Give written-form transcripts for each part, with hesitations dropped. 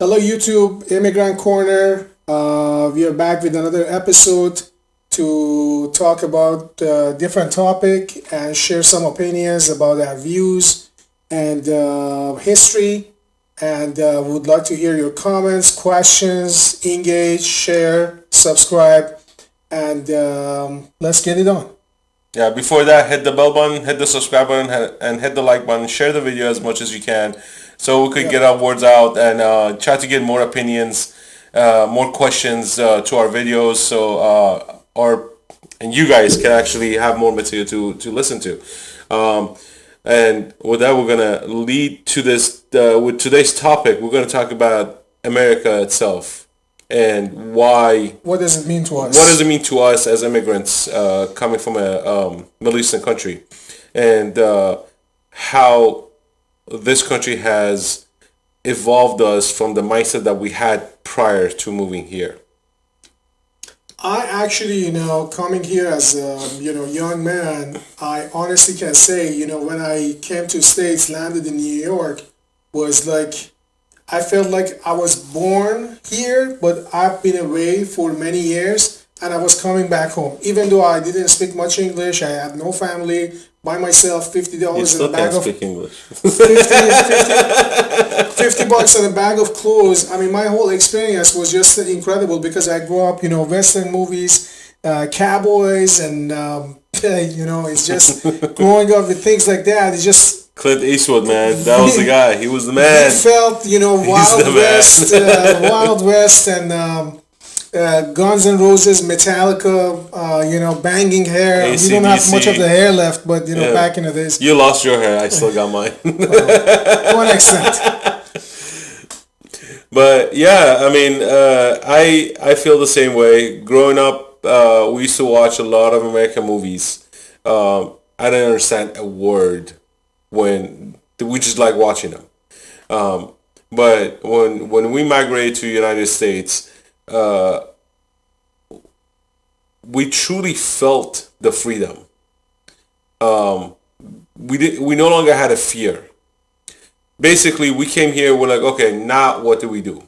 Hello, YouTube, Immigrant Corner. We are back with another episode to talk about a different topic and share some opinions about our views and history. And would like to hear your comments, questions, engage, share, subscribe, and let's get it on. Yeah, before that, hit the bell button, hit the subscribe button, and hit the like button. Share the video as much as you can so we could Yeah. get our words out and try to get more opinions, more questions to our videos and you guys can actually have more material to listen to. And with that, we're going to lead to this, with today's topic, we're going to talk about America itself and why What does it mean to what us? does it mean to us as immigrants coming from a Middle Eastern country, and how this country has evolved us from the mindset that we had prior to moving here. I actually, coming here as a, young man, I honestly can say, when I came to States, landed in New York, was like, I felt like I was born here, but I've been away for many years, and I was coming back home. Even though I didn't speak much English, I had no family, by myself, $50 You in a still bag can't of speak English. 50 bucks and a bag of clothes. I mean, my whole experience was just incredible because I grew up, Western movies, cowboys, and, it's just growing up with things like that. It's just, Clint Eastwood, man, that was the guy. He was the man. we felt, He's the man. Wild West, and Guns N' Roses, Metallica, banging hair. We don't have much of the hair left, but, Yeah. back in the days, You lost your hair. I still got mine. to an extent. But yeah, I mean, I feel the same way. Growing up, we used to watch a lot of American movies. I didn't understand a word when we just like watching them. But when we migrated to the United States, we truly felt the freedom. We no longer had a fear. Basically, we came here. We're like, okay, now what do we do?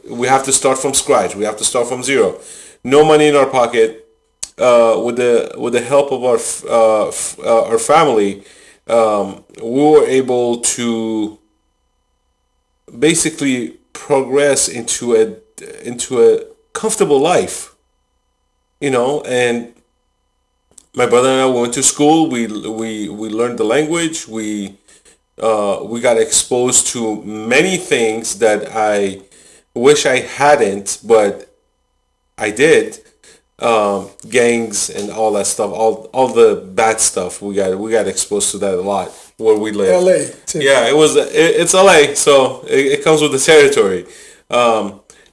We have to start from scratch. We have to start from zero. No money in our pocket. With the help of our family, we were able to basically progress into a comfortable life, and my brother and I went to school. We learned the language. We got exposed to many things that I wish I hadn't, but I did. Gangs and all that stuff, all the bad stuff. We got exposed to that a lot where we live. LA, too. Yeah, it's LA, so it comes with the territory.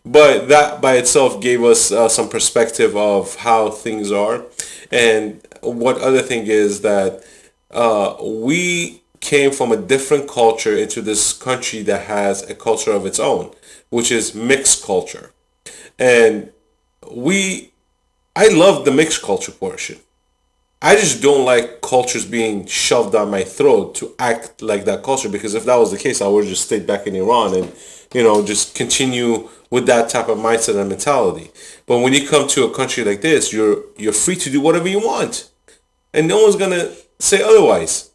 But that by itself gave us some perspective of how things are, and what other thing is that we came from a different culture into this country that has a culture of its own, which is mixed culture, and I love the mixed culture portion. I just don't like cultures being shoved down my throat to act like that culture, because if that was the case, I would have just stayed back in Iran and, just continue with that type of mindset and mentality. But when you come to a country like this, you're free to do whatever you want, and no one's gonna say otherwise.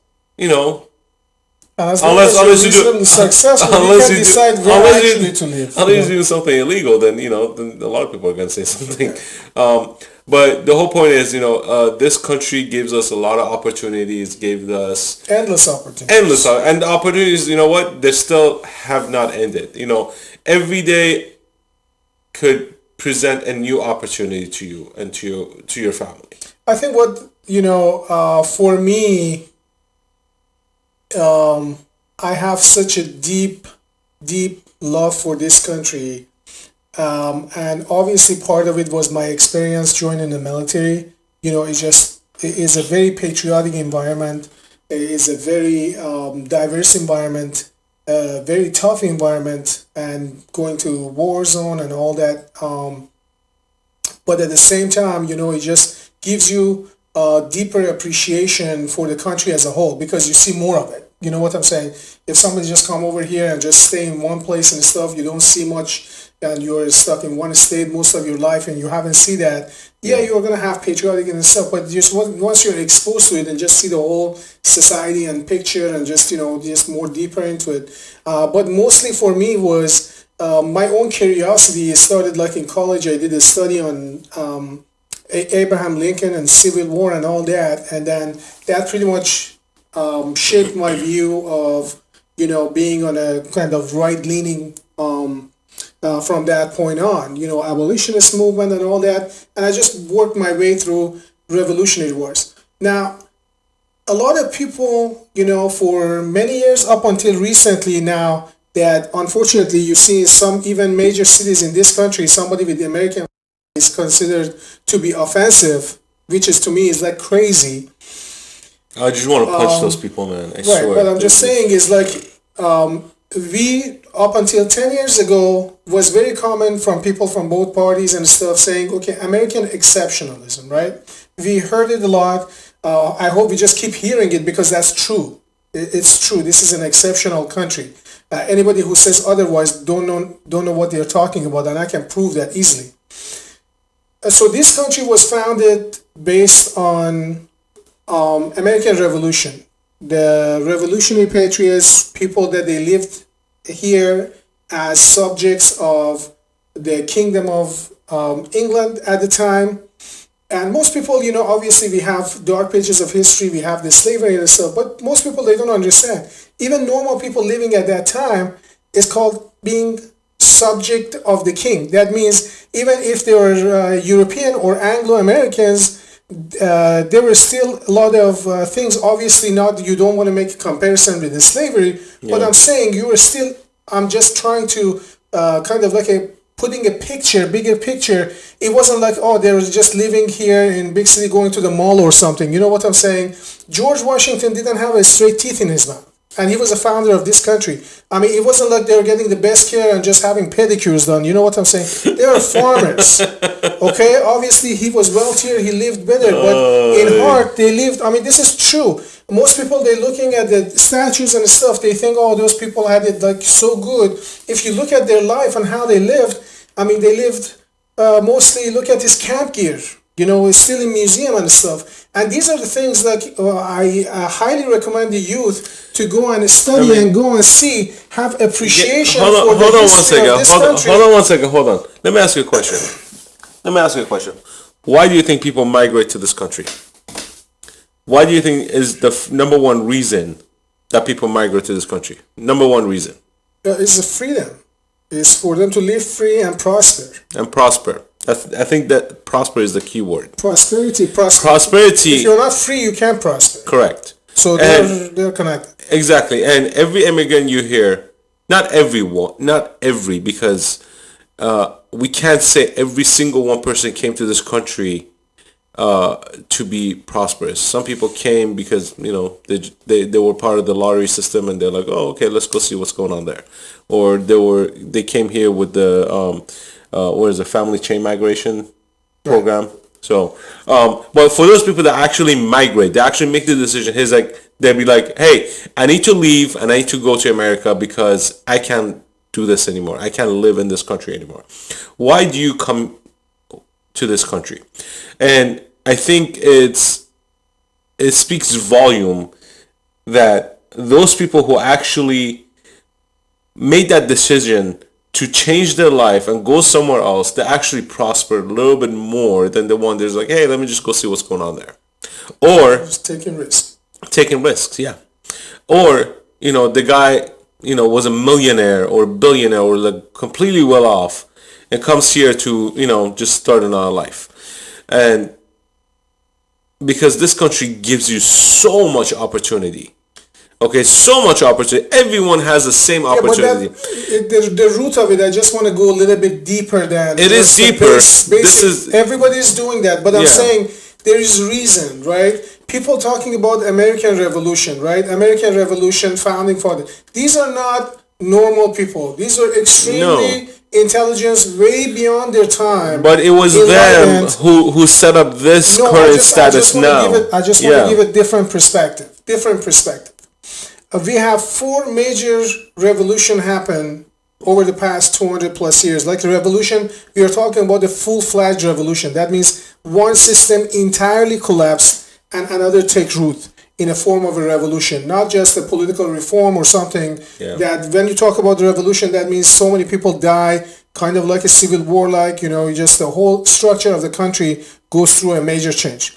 As long Unless as you're unless you do reasonably successful, you unless can you do decide where actually to live. unless you do something illegal, then then a lot of people are gonna say something. But the whole point is, this country gives us a lot of opportunities, gave us Endless opportunities. and the opportunities. You know what? They still have not ended. Every day could present a new opportunity to you and to your family. I think what, for me, I have such a deep, deep love for this country. And obviously part of it was my experience joining the military. It is a very patriotic environment. It is a very diverse environment, a very tough environment, and going to war zone and all that. But at the same time, it just gives you a deeper appreciation for the country as a whole because you see more of it. You know what I'm saying? If somebody just come over here and just stay in one place and stuff, you don't see much, and you're stuck in one state most of your life, and you haven't seen that. Yeah, you're gonna have patriotic and stuff, but just once you're exposed to it and just see the whole society and picture and just just more deeper into it. But mostly for me was my own curiosity. It started like in college. I did a study on Abraham Lincoln and Civil War and all that, and then that pretty much shaped my view of being on a kind of right leaning from that point on, abolitionist movement and all that, and I just worked my way through revolutionary wars. Now, a lot of people, for many years up until recently now, that unfortunately you see in some even major cities in this country, somebody with the American is considered to be offensive, which is to me is like crazy. I just want to punch those people, man. I Right, swear. but I'm just saying is like we up until 10 years ago was very common from people from both parties and stuff saying, okay, American exceptionalism, right? We heard it a lot. I hope we just keep hearing it because that's true. It's true. This is an exceptional country. Anybody who says otherwise don't know what they're talking about, and I can prove that easily. So this country was founded based on American Revolution. The revolutionary patriots, people that they lived here as subjects of the Kingdom of England at the time. And most people, obviously we have dark pages of history, we have the slavery and stuff, but most people, they don't understand. Even normal people living at that time is called being subject of the king. That means even if they were European or Anglo-Americans, there were still a lot of things, obviously not, you don't want to make a comparison with the slavery, but I'm saying you were still, I'm just trying to kind of like putting a picture, bigger picture. It wasn't like, oh, they were just living here in big city going to the mall or something. You know what I'm saying? George Washington didn't have a straight teeth in his mouth. And he was a founder of this country. I mean, it wasn't like they were getting the best care and just having pedicures done. You know what I'm saying? They were farmers. Okay? Obviously, he was wealthier. He lived better. But in heart, they lived. I mean, this is true. Most people, they're looking at the statues and stuff. They think, oh, those people had it like so good. If you look at their life and how they lived, I mean, they lived mostly, look at his camp gear. It's still in museum and stuff. And these are the things that I highly recommend the youth to go and study and go and see, have appreciation for the history of this country. Hold on one second. Let me ask you a question. Why do you think people migrate to this country? Why do you think is the number one reason that people migrate to this country? Number one reason. It's the freedom. It's for them to live free and prosper. I think that prosper is the key word. Prosperity. If you're not free, you can't prosper. Correct. So they're connected. Exactly. And every immigrant you hear, not every, because we can't say every single one person came to this country to be prosperous. Some people came because they were part of the lottery system and they're like, oh, okay, let's go see what's going on there, or they came here with the family chain migration program. Right. So, but for those people that actually migrate, they actually make the decision. They'll be like, hey, I need to leave and I need to go to America because I can't do this anymore. I can't live in this country anymore. Why do you come to this country? And I think it speaks volume that those people who actually made that decision to change their life and go somewhere else, they actually prosper a little bit more than the one that's like, hey, let me just go see what's going on there. Or just taking risks, yeah. Or, the guy, was a millionaire or billionaire or like completely well off and comes here to, just start another life. And because this country gives you so much opportunity. Okay, so much opportunity. Everyone has the same opportunity. But the root of it, I just want to go a little bit deeper than it is deeper. Everybody's doing that, but I'm saying there is reason, right? People talking about American Revolution, right? American Revolution, founding father. These are not normal people. These are extremely intelligence, way beyond their time. But it was them who set up this current status now. I just want to give a different perspective. we have four major revolution happen over the past 200 plus years. Like the revolution, we are talking about the full-fledged revolution. That means one system entirely collapsed and another take root in a form of a revolution, not just a political reform or something. Yeah. That when you talk about the revolution, that means so many people die, kind of like a civil war, like, just the whole structure of the country goes through a major change.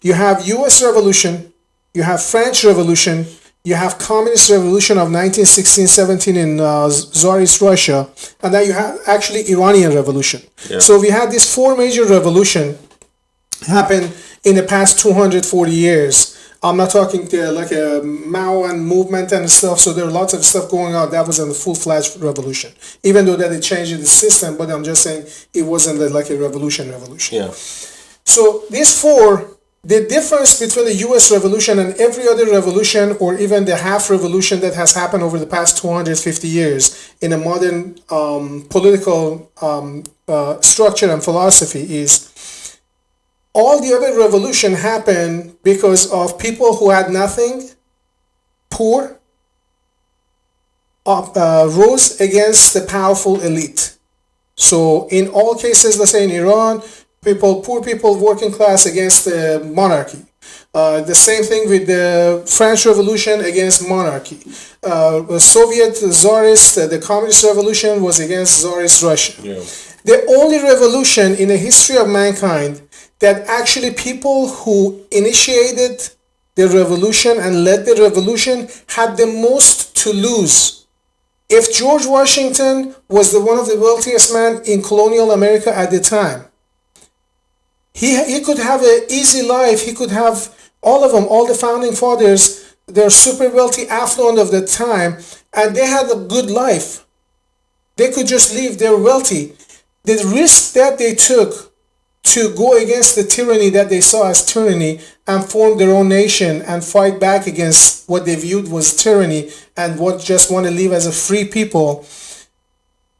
You have US Revolution, you have French Revolution, you have Communist Revolution of 1916-17 in Tsarist Russia, and then you have actually Iranian Revolution. Yeah. So we had these four major revolution happen in the past 240 years. I'm not talking like a Mao and movement and stuff, so there are lots of stuff going on. That wasn't a full-fledged revolution, even though that it changed the system, but I'm just saying it wasn't like a revolution. Yeah. So these four, the difference between the US revolution and every other revolution, or even the half revolution that has happened over the past 250 years in a modern political structure and philosophy, is all the other revolution happened because of people who had nothing, poor, rose against the powerful elite. So in all cases, let's say in Iran, poor people, working class against the monarchy. The same thing with the French Revolution against monarchy. The Soviet Tsarist, the Communist Revolution was against Tsarist Russia. Yeah. The only revolution in the history of mankind that actually people who initiated the revolution and led the revolution had the most to lose. If George Washington was one of the wealthiest men in colonial America at the time, he could have an easy life. He could have all of them, all the founding fathers, they're super wealthy, affluent of the time, and they had a good life. They could just live, they're wealthy. The risk that they took to go against the tyranny that they saw as tyranny and form their own nation and fight back against what they viewed was tyranny and what just want to live as a free people.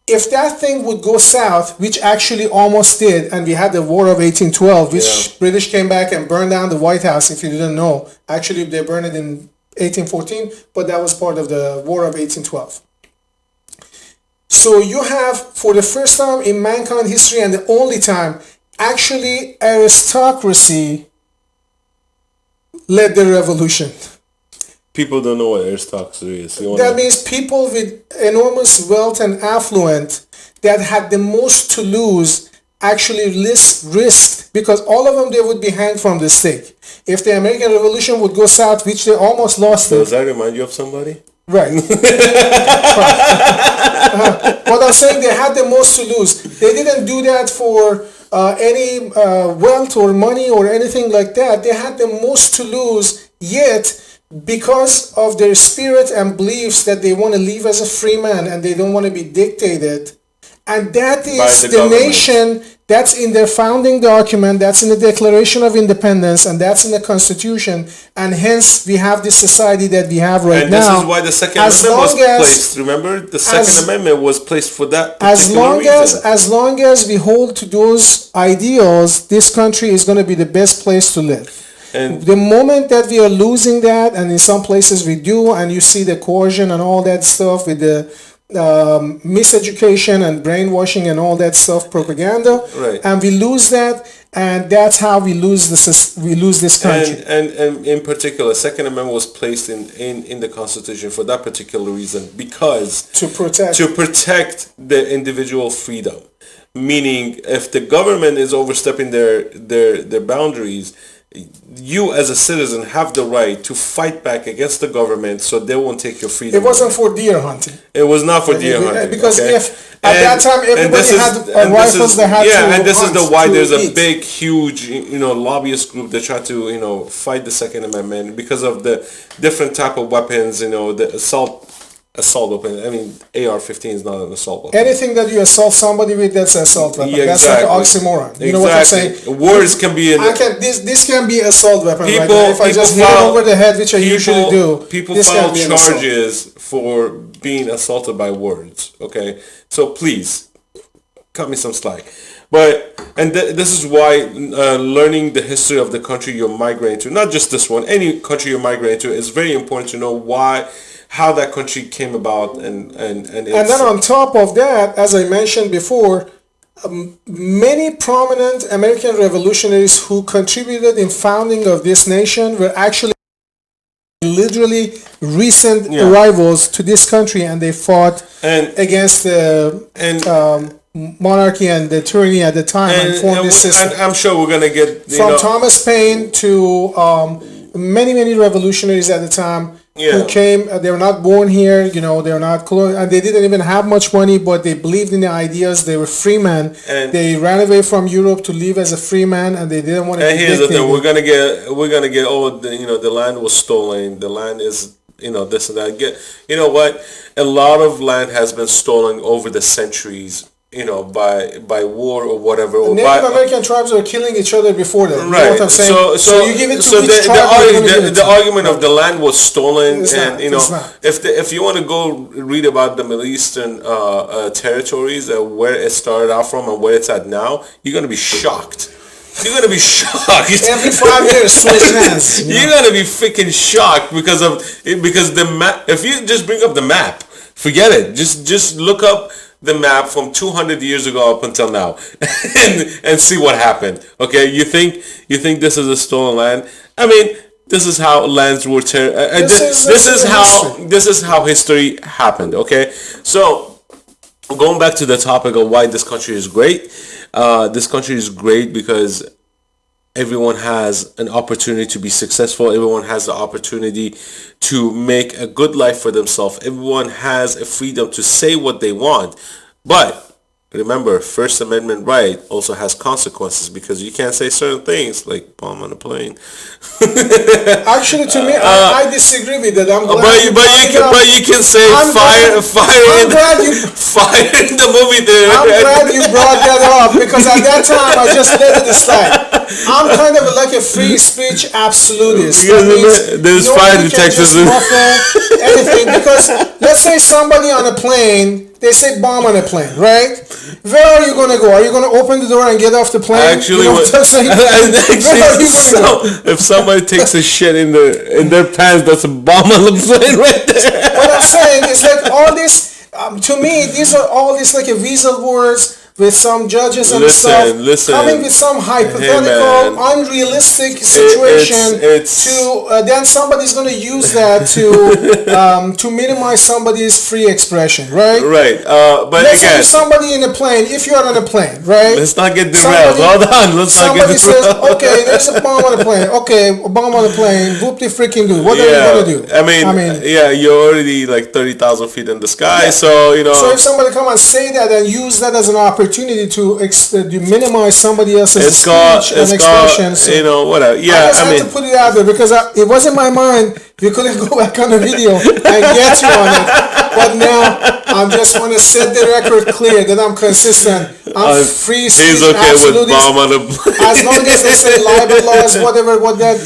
If that thing would go south, which actually almost did, and we had the War of 1812, which British came back and burned down the White House, if you didn't know. Actually, they burned it in 1814, but that was part of the War of 1812. So you have, for the first time in mankind history and the only time, actually aristocracy led the revolution. People don't know what aristocracy is. That means people with enormous wealth and affluence that had the most to lose actually risked, because all of them, they would be hanged from the stake. If the American Revolution would go south, which they almost lost. Does that remind you of somebody? Right. What I'm saying, they had the most to lose. They didn't do that for any wealth or money or anything like that. They had the most to lose, yet because of their spirit and beliefs that they want to live as a free man and they don't want to be dictated. And that is the nation, that's in their founding document, that's in the Declaration of Independence, and that's in the Constitution. And hence we have this society that we have right now. And this is why the Second Amendment was placed. Remember, the Second Amendment was placed for that particular reason. As long as we hold to those ideals, this country is going to be the best place to live. And the moment that we are losing that, and in some places we do, and you see the coercion and all that stuff with the miseducation and brainwashing and all that stuff, propaganda, right. And we lose that, and that's how we lose this country. And in particular, Second Amendment was placed in the Constitution for that particular reason, because to protect the individual freedom. Meaning, if the government is overstepping their boundaries, you as a citizen have the right to fight back against the government so they won't take your freedom. It wasn't for deer hunting. It was not for deer hunting. Because if at that time everybody had rifles, they had to and this is why there's a big, huge, lobbyist group that try to, fight the Second Amendment because of the different type of weapons, the assault weapon. I mean, AR-15 is not an assault weapon. Anything that you assault somebody with, that's an assault weapon. Yeah, that's like an oxymoron. You know what I'm saying? Words can be... This can be assault weapon people, right now. If I just hit it over the head, which I usually do, people file charges for being assaulted by words, okay? So please, cut me some slack. This is why learning the history of the country you're migrating to, not just this one, any country you're migrating to, is very important to know why how that country came about, and And it's then on top of that, as I mentioned before, many prominent American revolutionaries who contributed in founding of this nation were actually literally recent yeah. arrivals to this country, and they fought and against the and monarchy and the tyranny at the time and formed this system. and I'm sure we're gonna get From Thomas Paine to many revolutionaries at the time who came. They were not born here, they were not and they didn't even have much money, but they believed in the ideas. They were free men. And they ran away from Europe to live as a free man, and they didn't want to. And be here's the thing: dictated. we're gonna get the land was stolen. The land is this and that. You know what? A lot of land has been stolen over the centuries. By war or whatever. Or Native American tribes were killing each other before that. Right. You know what I'm saying? So you give it to so each tribe. the argument of the land was stolen, It's and not. if you want to go read about the Middle Eastern territories, where it started out from and where it's at now, you're gonna be shocked. You're gonna be shocked. Every 5 years, switch hands. You're gonna be freaking shocked because the map. If you just bring up the map, forget it. Just look up the map from 200 years ago up until now, and see what happened. Okay, you think this is a stolen land? I mean, this is how lands were this is how history happened. Okay, so going back to the topic of why this country is great. This country is great because everyone has an opportunity to be successful. Everyone has the opportunity to make a good life for themselves. Everyone has a freedom to say what they want. But remember, First Amendment right also has consequences, because you can't say certain things like bomb on a plane. Actually, to me, I disagree with that. I'm glad but you can say fire in the movie theater. I'm glad you brought that up, because at that time I just let it slide. I'm kind of like a free speech absolutist. Because there's fire detectors. Anything, because let's say somebody on a plane. They say bomb on a plane, right? Where are you going to go? Are you going to open the door and get off the plane? Actually, if somebody takes a shit in their pants, that's a bomb on the plane right there. What I'm saying is like all this, to me, these are all these like a weasel words with some judges and stuff coming with some hypothetical, unrealistic situation then somebody's going to use that to minimize somebody's free expression, right? Right. But let's again, say somebody in a plane, if you're on a plane, right? Let's not get derailed. Hold on. Let's not get derailed. Somebody says, okay, there's a bomb on a plane. Okay, a bomb on a plane. Whoop de freaking do. What are you going to do? I mean, you're already like 30,000 feet in the sky, so So if somebody come and say that and use that as an opportunity to minimize somebody else's speech and expressions, whatever. Yeah, I had to put it out there because it was in my mind. You couldn't go back on the video and get you on it. But now I just want to set the record clear that I'm consistent. I'm free speech. He's okay with bomb on the as long as they say libel laws, whatever,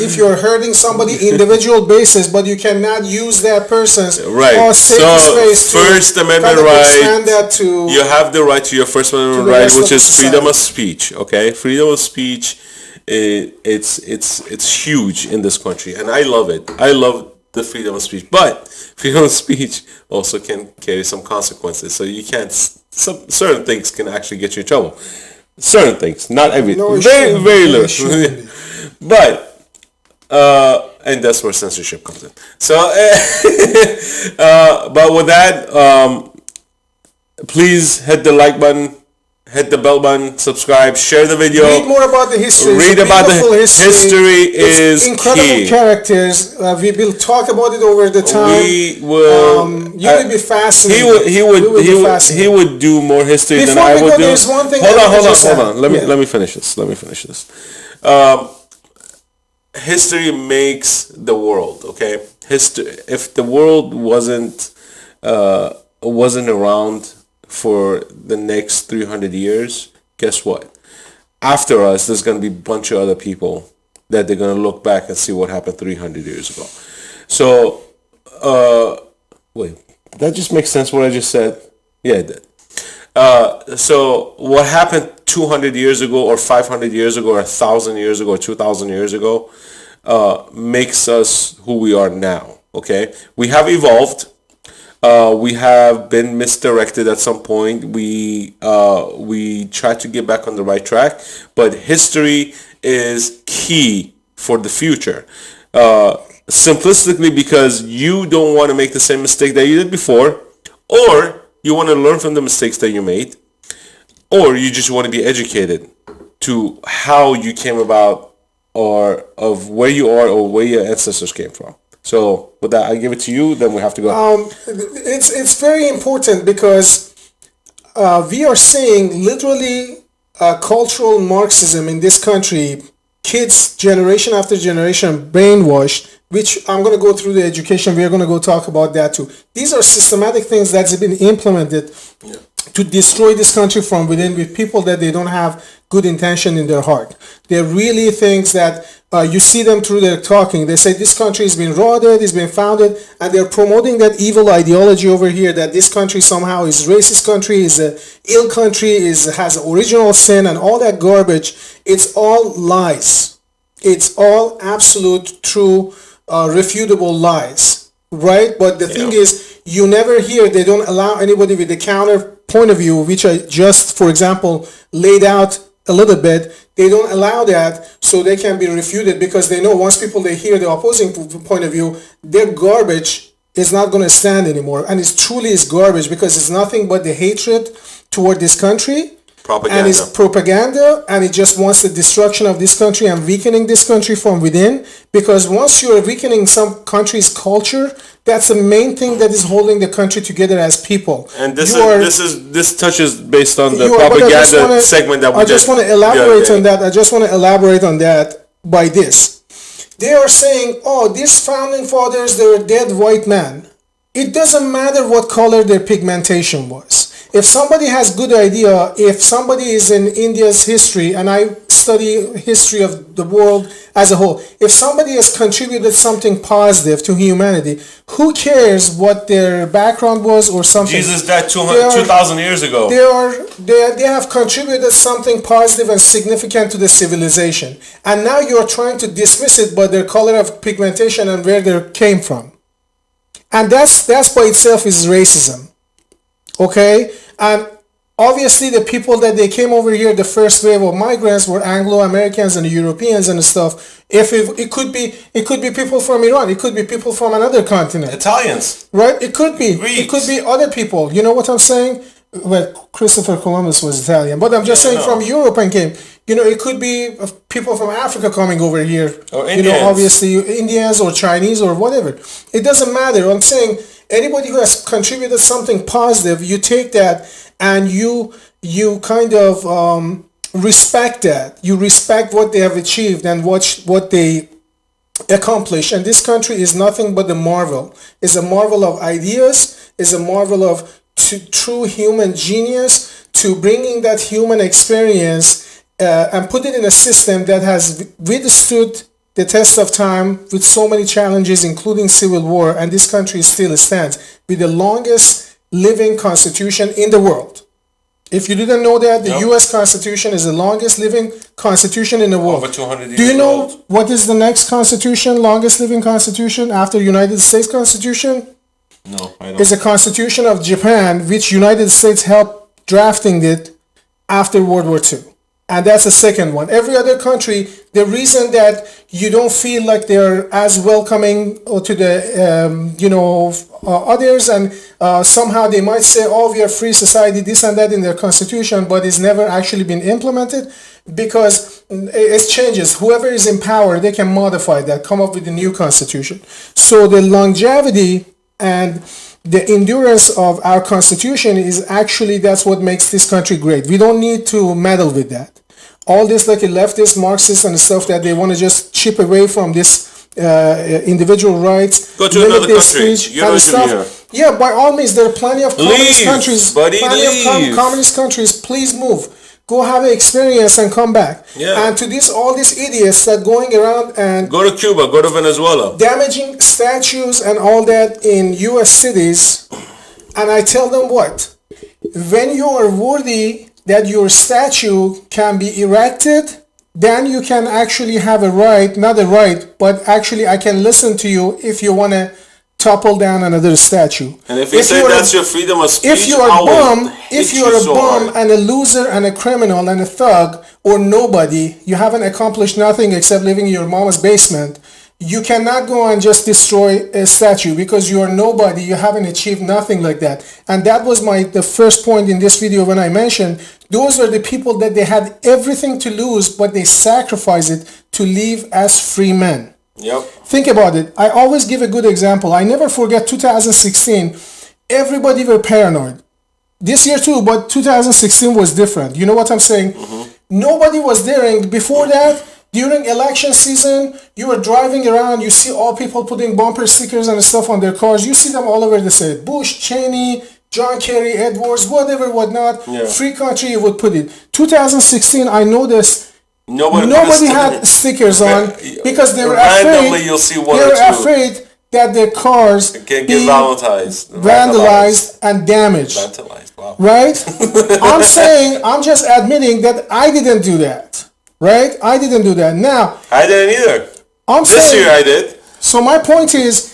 if you're hurting somebody individual basis, but you cannot use that person's or safe space to First Amendment right. That to you have the right to your First Amendment right, which is freedom of speech. Okay, freedom of speech. It's huge in this country, and I love it. I love the freedom of speech, but freedom of speech also can carry some consequences. So you can't. Certain things can actually get you in trouble. Certain things, not everything. No, very little. But and that's where censorship comes in. So, but with that, please hit the like button. Hit the bell button, subscribe, share the video. Read more about the history. Read about the history is incredible key. Characters. We will talk about it over the time. We will. You will be fascinated. He would do more history than I would do. There's one thing. Hold on. Let me finish this. History makes the world. Okay. History. If the world wasn't around for the next 300 years, guess what? After us, there's going to be a bunch of other people that they're going to look back and see what happened 300 years ago. So, wait, that just makes sense what I just said? Yeah, it did. So what happened 200 years ago or 500 years ago or 1,000 years ago or 2,000 years ago makes us who we are now, okay? We have evolved. We have been misdirected at some point. We try to get back on the right track, but history is key for the future. Simplistically, because you don't want to make the same mistake that you did before, or you want to learn from the mistakes that you made, or you just want to be educated to how you came about, or of where you are, or where your ancestors came from. So with that, I give it to you. Then we have to go. It's very important because we are seeing literally cultural Marxism in this country. Kids, generation after generation, brainwashed. Which I'm going to go through the education. We are going to go talk about that too. These are systematic things that's been implemented to destroy this country from within with people that they don't have good intention in their heart. They're really things that you see them through their talking. They say this country has been rotted, it's been founded, and they're promoting that evil ideology over here that this country somehow is racist country, is a ill country, has original sin and all that garbage. It's all lies. It's all absolute, true, refutable lies, right? But the thing is, you never hear, they don't allow anybody with the counter point of view, which I just, for example, laid out a little bit. They don't allow that so they can be refuted, because they know once people, they hear the opposing point of view, their garbage is not going to stand anymore. And it's truly is garbage, because it's nothing but the hatred toward this country. Propaganda. And it's propaganda, and it just wants the destruction of this country and weakening this country from within. Because once you're weakening some country's culture, that's the main thing that is holding the country together as people. And this touches based on the propaganda segment that we I just want to elaborate on that. I just want to elaborate on that by this. They are saying, oh, these founding fathers, they're a dead white man. It doesn't matter what color their pigmentation was. If somebody has good idea, if somebody is in India's history, and I study history of the world as a whole, if somebody has contributed something positive to humanity, who cares what their background was or something? Jesus died 2,000 years ago. They have contributed something positive and significant to the civilization. And now you're trying to dismiss it by their color of pigmentation and where they came from. And that's by itself is racism. Okay? And obviously the people that they came over here, the first wave of migrants were Anglo-Americans and Europeans and stuff. It could be people from Iran, it could be people from another continent. Italians. Right? It could be. Greeks. It could be other people. You know what I'm saying? Well, Christopher Columbus was Italian, but I'm just saying from Europe and came. You know, it could be people from Africa coming over here. Or Indians. You know, obviously Indians or Chinese or whatever. It doesn't matter. I'm saying anybody who has contributed something positive, you take that and you kind of respect that. You respect what they have achieved and what they accomplish. And this country is nothing but a marvel. It's a marvel of ideas. It's a marvel of true human genius, to bringing that human experience and put it in a system that has withstood the test of time with so many challenges, including civil war, and this country still stands with the longest living constitution in the world. If you didn't know that, the U.S. Constitution is the longest living constitution in the world. Over 200 years Do you know old. what is the next constitution, longest living constitution after United States Constitution? No, I don't. Is a constitution of Japan, which United States helped drafting it after World War II. And that's the second one. Every other country, the reason that you don't feel like they're as welcoming to the, others, and somehow they might say, oh, we are free society, this and that in their constitution, but it's never actually been implemented, because it changes. Whoever is in power, they can modify that, come up with a new constitution. So the longevity and the endurance of our constitution is actually, that's what makes this country great. We don't need to meddle with that. All this like a leftist, Marxist and stuff that they want to just chip away from this individual rights. Go to another country. You know stuff. Yeah, by all means, there are plenty of communist countries. Buddy, leave. Communist countries, please move. Go have an experience and come back. Yeah. And to all these idiots that going around and go to Cuba, go to Venezuela, damaging statues and all that in U.S. cities, and I tell them what, when you are worthy that your statue can be erected, then you can actually have a right, not a right, but actually I can listen to you if you want to topple down another statue. And if you say that's your freedom of speech, if you're a bum, and a loser and a criminal and a thug or nobody, you haven't accomplished nothing except living in your mama's basement. You cannot go and just destroy a statue because you are nobody. You haven't achieved nothing like that. And that was the first point in this video when I mentioned those are the people that they had everything to lose, but they sacrificed it to live as free men. Yep. Think about it. I always give a good example. I never forget 2016. Everybody were paranoid. This year too, but 2016 was different. You know what I'm saying? Mm-hmm. Nobody was daring. Before that, during election season, you were driving around, you see all people putting bumper stickers and stuff on their cars. You see them all over the state. Bush, Cheney, John Kerry, Edwards, whatever, whatnot. Yeah. Free country, you would put it. 2016, I noticed nobody had stickers on because they were randomly afraid. You'll see one they were or two. Afraid that their cars can get vandalized and damaged. Wow. Right? I'm just admitting that I didn't do that. Right? I didn't do that. Now, I didn't either. This year I did. So my point is,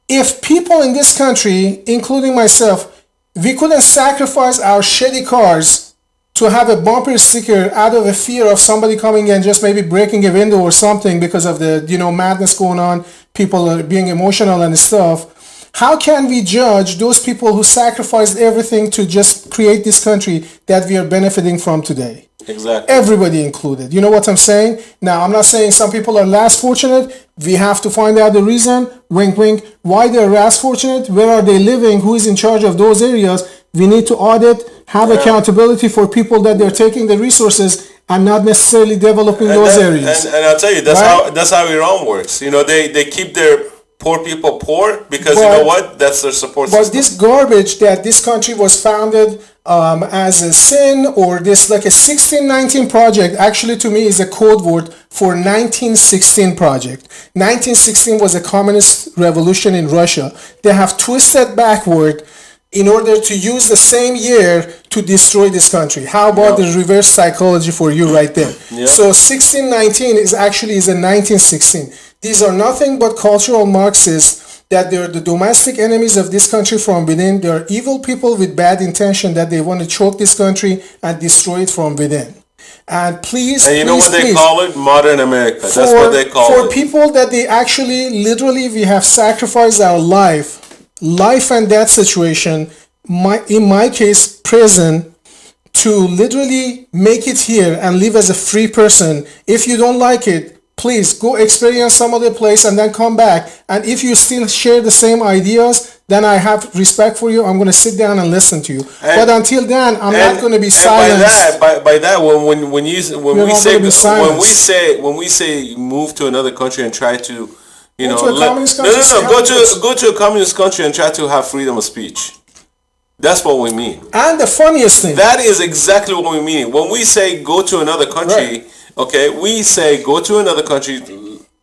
if people in this country, including myself, we couldn't sacrifice our shitty cars to have a bumper sticker out of a fear of somebody coming and just maybe breaking a window or something because of the madness going on, people are being emotional and stuff. How can we judge those people who sacrificed everything to just create this country that we are benefiting from today? Exactly. Everybody included. You know what I'm saying? Now, I'm not saying some people are less fortunate. We have to find out the reason, wink, wink, why they're less fortunate, where are they living, who is in charge of those areas. We need to audit, have accountability for people that they're taking the resources and not necessarily developing those areas. And I'll tell you, that's how Iran works. They keep their poor people poor because you know what? That's their support system. But this garbage that this country was founded as a sin or this like a 1619 project actually to me is a code word for 1916 project. 1916 was a communist revolution in Russia. They have twisted backward in order to use the same year to destroy this country. How about the reverse psychology for you right there? Yep. So 1619 is a 1916. These are nothing but cultural Marxists that they're the domestic enemies of this country from within. They are evil people with bad intention that they want to choke this country and destroy it from within. And please, and you know what they call it? Modern America. That's what they call it. For people that they actually, literally, we have sacrificed our life and death situation, in my case, prison, to literally make it here and live as a free person. If you don't like it, please go experience some other place and then come back. And if you still share the same ideas, then I have respect for you. I'm going to sit down and listen to you. But until then, I'm not going to be silenced. By that, when we say move to another country and try to, go to a communist country and try to have freedom of speech. That's what we mean. And the funniest thing, that is exactly what we mean when we say go to another country. Right. Okay, we say go to another country,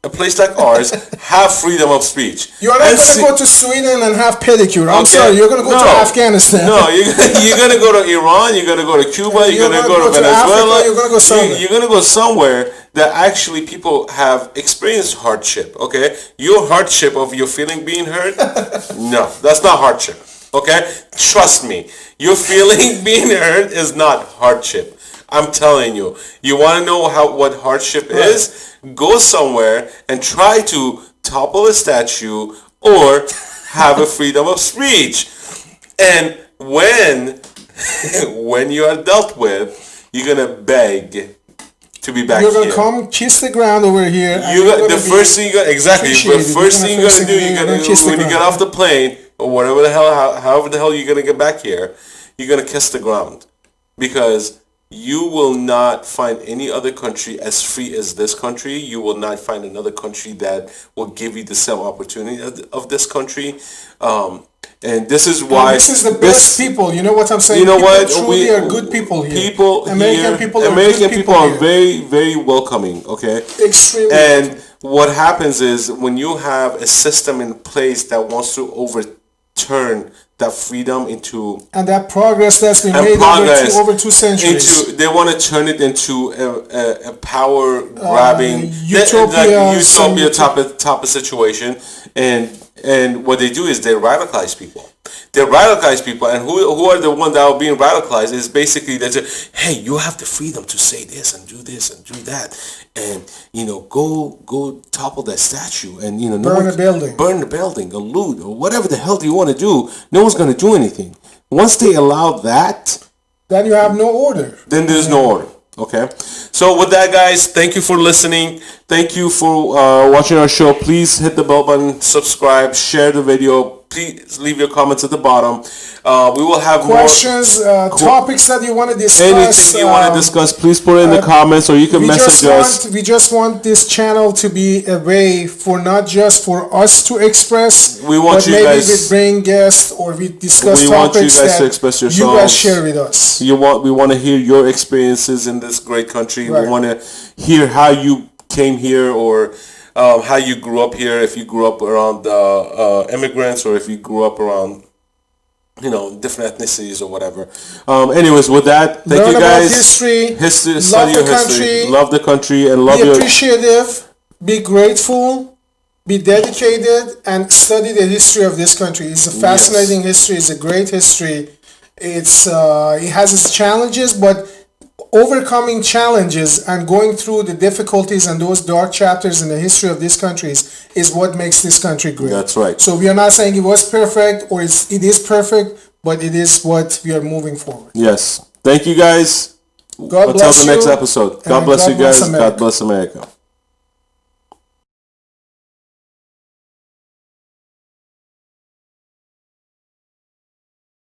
a place like ours, have freedom of speech. You're not going to go to Sweden and have pedicure. I'm sorry, you're going to go to Afghanistan. No, you're going to go to Iran, you're going to go to Cuba, you're going to go to Venezuela. Africa, you're going to go somewhere. You're going to go somewhere that actually people have experienced hardship, okay? Your hardship of your feeling being hurt, no, that's not hardship, okay? Trust me, your feeling being hurt is not hardship. I'm telling you. You want to know what hardship is? Go somewhere and try to topple a statue or have a freedom of speech. And when you are dealt with, you're going to beg to be back here. You're going to come kiss the ground over here. The first thing you're going to do, when you get off the plane, or whatever the hell, however the hell you're going to get back here, you're going to kiss the ground. Because you will not find any other country as free as this country. You will not find another country that will give you the same opportunity of this country. And this is why... this is the best people. You know what I'm saying? You know what? Truly are good people here. American people are very, very welcoming, okay? Extremely. And what happens is when you have a system in place that wants to overturn that freedom into and that progress that's been and made progress over two centuries. they want to turn it into a power grabbing utopia type of situation, and what they do is they radicalize people. They radicalize people, and who are the one that are being radicalized is basically they say, hey, you have the freedom to say this and do that, and go topple that statue, and burn the building, or loot, or whatever the hell do you want to do. No one's going to do anything. Once they allow that, then you have no order. Then there's no order. Okay. So with that, guys, thank you for listening. Thank you for watching our show. Please hit the bell button, subscribe, share the video. Please leave your comments at the bottom. We will have questions, topics that you want to discuss. Anything you want to discuss, please put it in the comments, or you can message us. We just want this channel to be a way for not just for us to express, we want but you maybe guys, we bring guests or we discuss we topics want you guys that to express yourselves. You guys share with us. We want to hear your experiences in this great country. Right. We want to hear how you came here, or how you grew up here, if you grew up around immigrants, or if you grew up around different ethnicities or whatever. Anyways, with that, thank you guys. History, study your history, love the country, and love be appreciative, be grateful, be dedicated, and study the history of this country. It's a fascinating history. It's a great history. It has its challenges, but overcoming challenges and going through the difficulties and those dark chapters in the history of this country is what makes this country great. That's right. So we are not saying it was perfect or it is perfect, but it is what we are moving forward. Yes. Thank you, guys. God bless you. Until the next episode. God bless you guys. God bless America.